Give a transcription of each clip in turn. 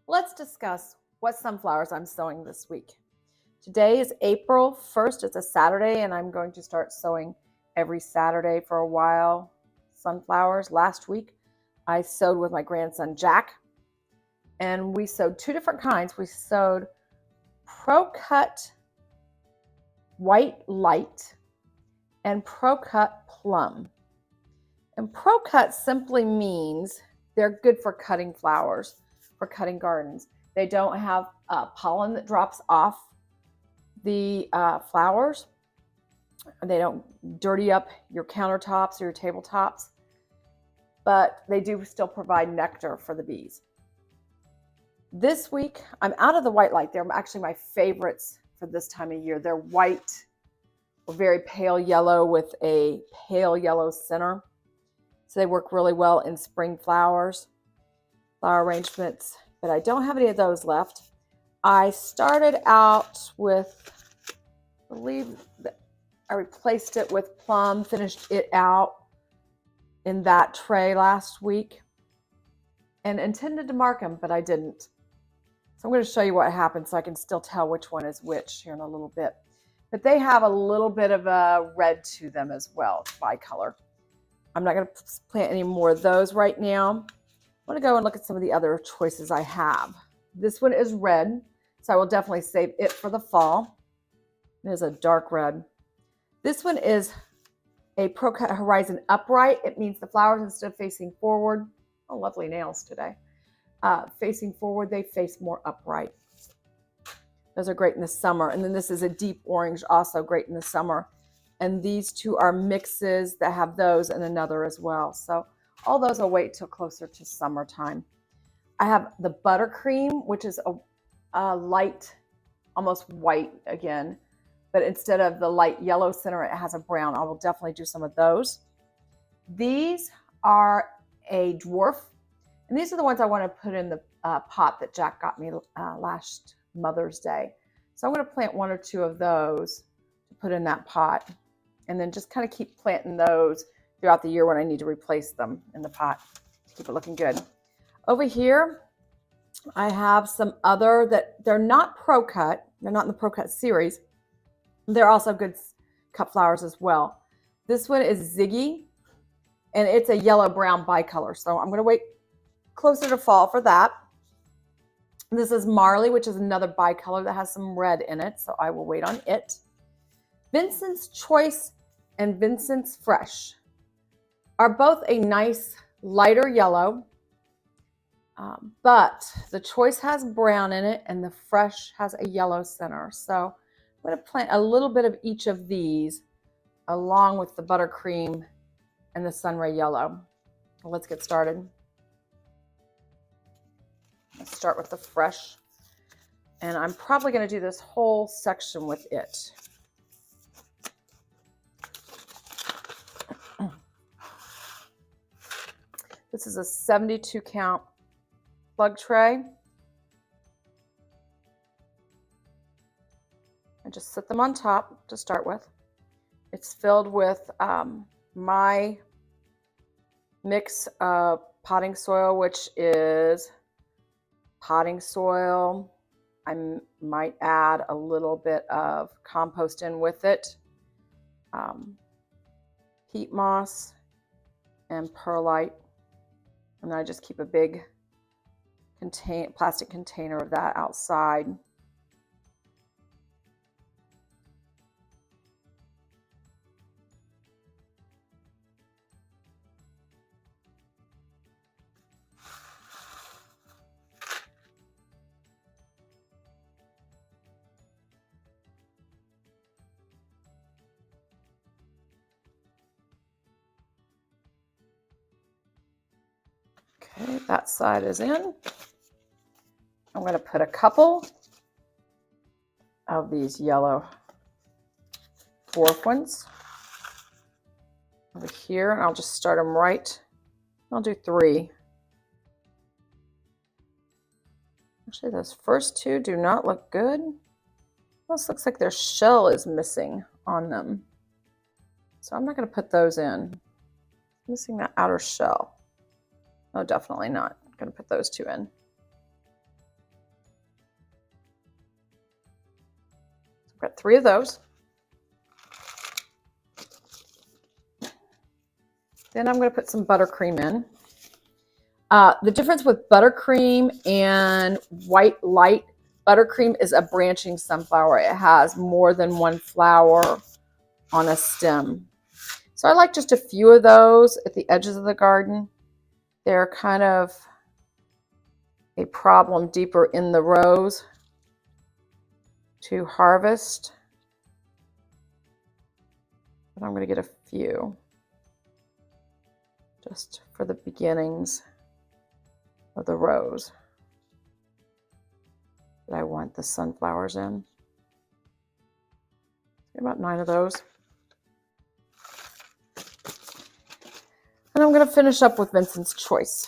Let's discuss what sunflowers I'm sowing this week. Today is April 1st. It's a Saturday, and I'm going to start sowing every Saturday for a while. Sunflowers. Last week, I sowed with my grandson Jack, and we sowed two different kinds. We sowed Pro Cut White Light and Pro Cut Plum. And Pro Cut simply means they're good for cutting flowers, for cutting gardens. They don't have pollen that drops off the flowers. They don't dirty up your countertops or your tabletops, but they do still provide nectar for the bees. This week, I'm out of the white light. They're actually my favorites for this time of year. They're white, or very pale yellow with a pale yellow center. So they work really well in spring flowers, flower arrangements, but I don't have any of those left. I started out with, I believe that I replaced it with plum, finished it out in that tray last week and intended to mark them, but I didn't. So I'm going to show you what happened so I can still tell which one is which here in a little bit. But they have a little bit of a red to them as well, bicolor. I'm not going to plant any more of those right now. I want to go and look at some of the other choices I have. This one is red, so I will definitely save it for the fall. It is a dark red. This one is a Pro Cut Horizon Upright. It means the flowers, instead of facing forward, oh, lovely nails today, facing forward, they face more upright. Those are great in the summer. And then this is a deep orange, also great in the summer. And these two are mixes that have those and another as well. So all those will wait till closer to summertime. I have the buttercream, which is a light, almost white again, but instead of the light yellow center, it has a brown. I will definitely do some of those. These are a dwarf, and these are the ones I want to put in the pot that Jack got me last Mother's Day. So I'm going to plant one or two of those to put in that pot, and then just kind of keep planting those throughout the year when I need to replace them in the pot to keep it looking good. Over here, I have some other that they're not Pro Cut. They're not in the Pro Cut series. They're also good cut flowers as well. This one is Ziggy, and it's a yellow-brown bicolor. So I'm going to wait closer to fall for that. This is Marley, which is another bicolor that has some red in it, so I will wait on it. Vincent's Choice and Vincent's Fresh are both a nice lighter yellow, but the Choice has brown in it and the Fresh has a yellow center. So I'm going to plant a little bit of each of these along with the buttercream and the sunray yellow. Let's get started. Let's start with the Fresh, and I'm probably going to do this whole section with it. This is a 72 count plug tray. I just set them on top to start with. It's filled with my mix of potting soil, which is potting soil. I might add a little bit of compost in with it, peat moss, and perlite. And then I just keep a big plastic container of that outside. Okay, that side is in. I'm going to put a couple of these yellow dwarf ones over here, and I'll just start them right. I'll do 3. Actually, those first 2 do not look good. This looks like their shell is missing on them. So I'm not going to put those in. Missing that outer shell. Oh, definitely not. I'm going to put those 2 in. I've got 3 of those. Then I'm going to put some buttercream in. The difference with buttercream and white light, buttercream is a branching sunflower. It has more than one flower on a stem. So I like just a few of those at the edges of the garden. They're kind of a problem deeper in the rows to harvest. But I'm going to get a few just for the beginnings of the rows that I want the sunflowers in. About 9 of those. And I'm going to finish up with Vincent's Choice.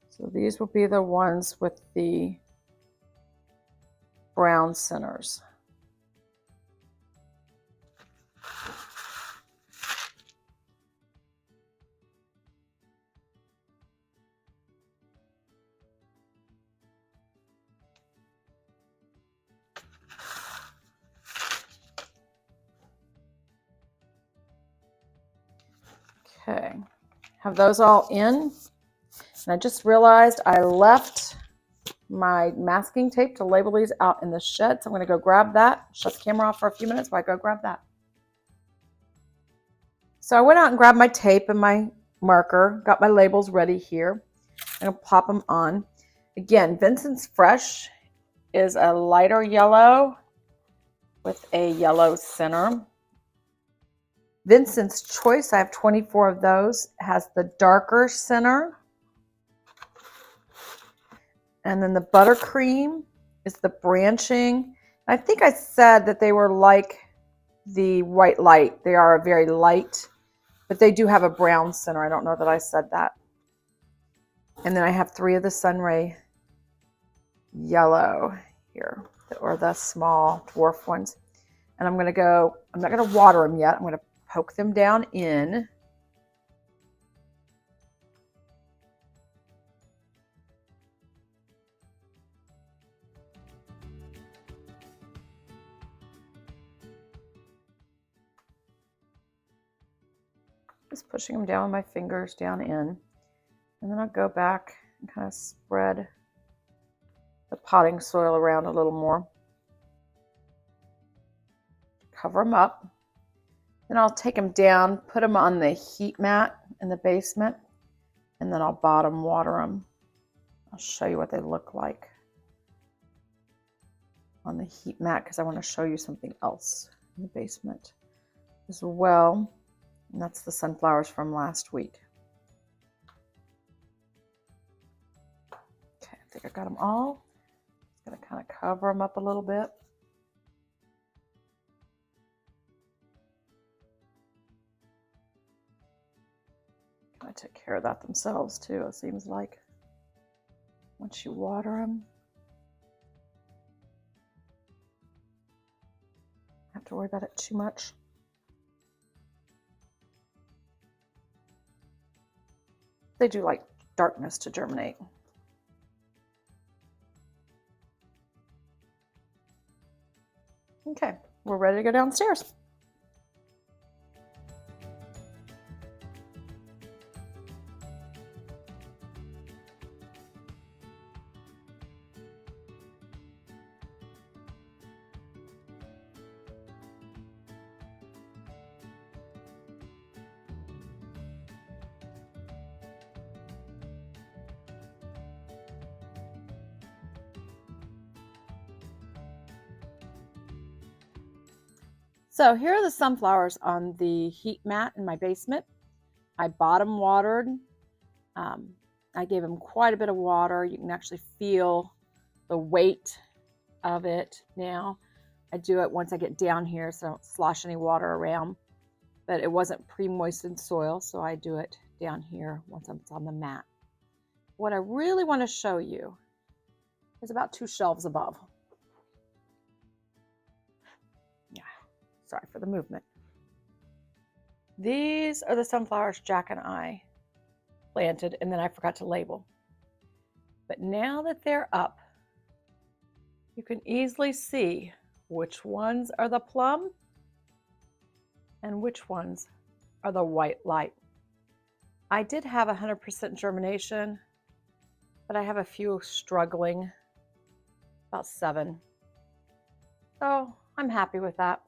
So these will be the ones with the brown centers. Okay, have those all in. And I just realized I left my masking tape to label these out in the shed. So I'm going to go grab that. Shut the camera off for a few minutes while I go grab that. So I went out and grabbed my tape and my marker. Got my labels ready here. I'm going to pop them on. Again, Vincent's Fresh is a lighter yellow with a yellow center. Vincent's Choice, I have 24 of those, has the darker center. And then the buttercream is the branching. I think I said that they were like the white light. They are a very light, but they do have a brown center. I don't know that I said that. And then I have 3 of the Sunray Yellow here, or the small dwarf ones. And I'm not going to water them yet. I'm going to poke them down in. Just pushing them down with my fingers down in. And then I'll go back and kind of spread the potting soil around a little more. Cover them up. Then I'll take them down, put them on the heat mat in the basement, and then I'll bottom water them. I'll show you what they look like on the heat mat because I want to show you something else in the basement as well. And that's the sunflowers from last week. Okay, I think I got them all. Just going to kind of cover them up a little bit. Kind of take care of that themselves too, it seems like. Once you water them, don't have to worry about it too much. They do like darkness to germinate. Okay, we're ready to go downstairs. So here are the sunflowers on the heat mat in my basement. I bottom watered. I gave them quite a bit of water. You can actually feel the weight of it now. I do it once I get down here so I don't slosh any water around. but it wasn't pre-moistened soil, so I do it down here once it's on the mat. What I really want to show you is about 2 shelves above. Yeah, sorry for the movement. These are the sunflowers Jack and I planted, and then I forgot to label. But now that they're up, you can easily see which ones are the plum and which ones are the white light. I did have 100% germination, but I have a few struggling, about 7. So I'm happy with that.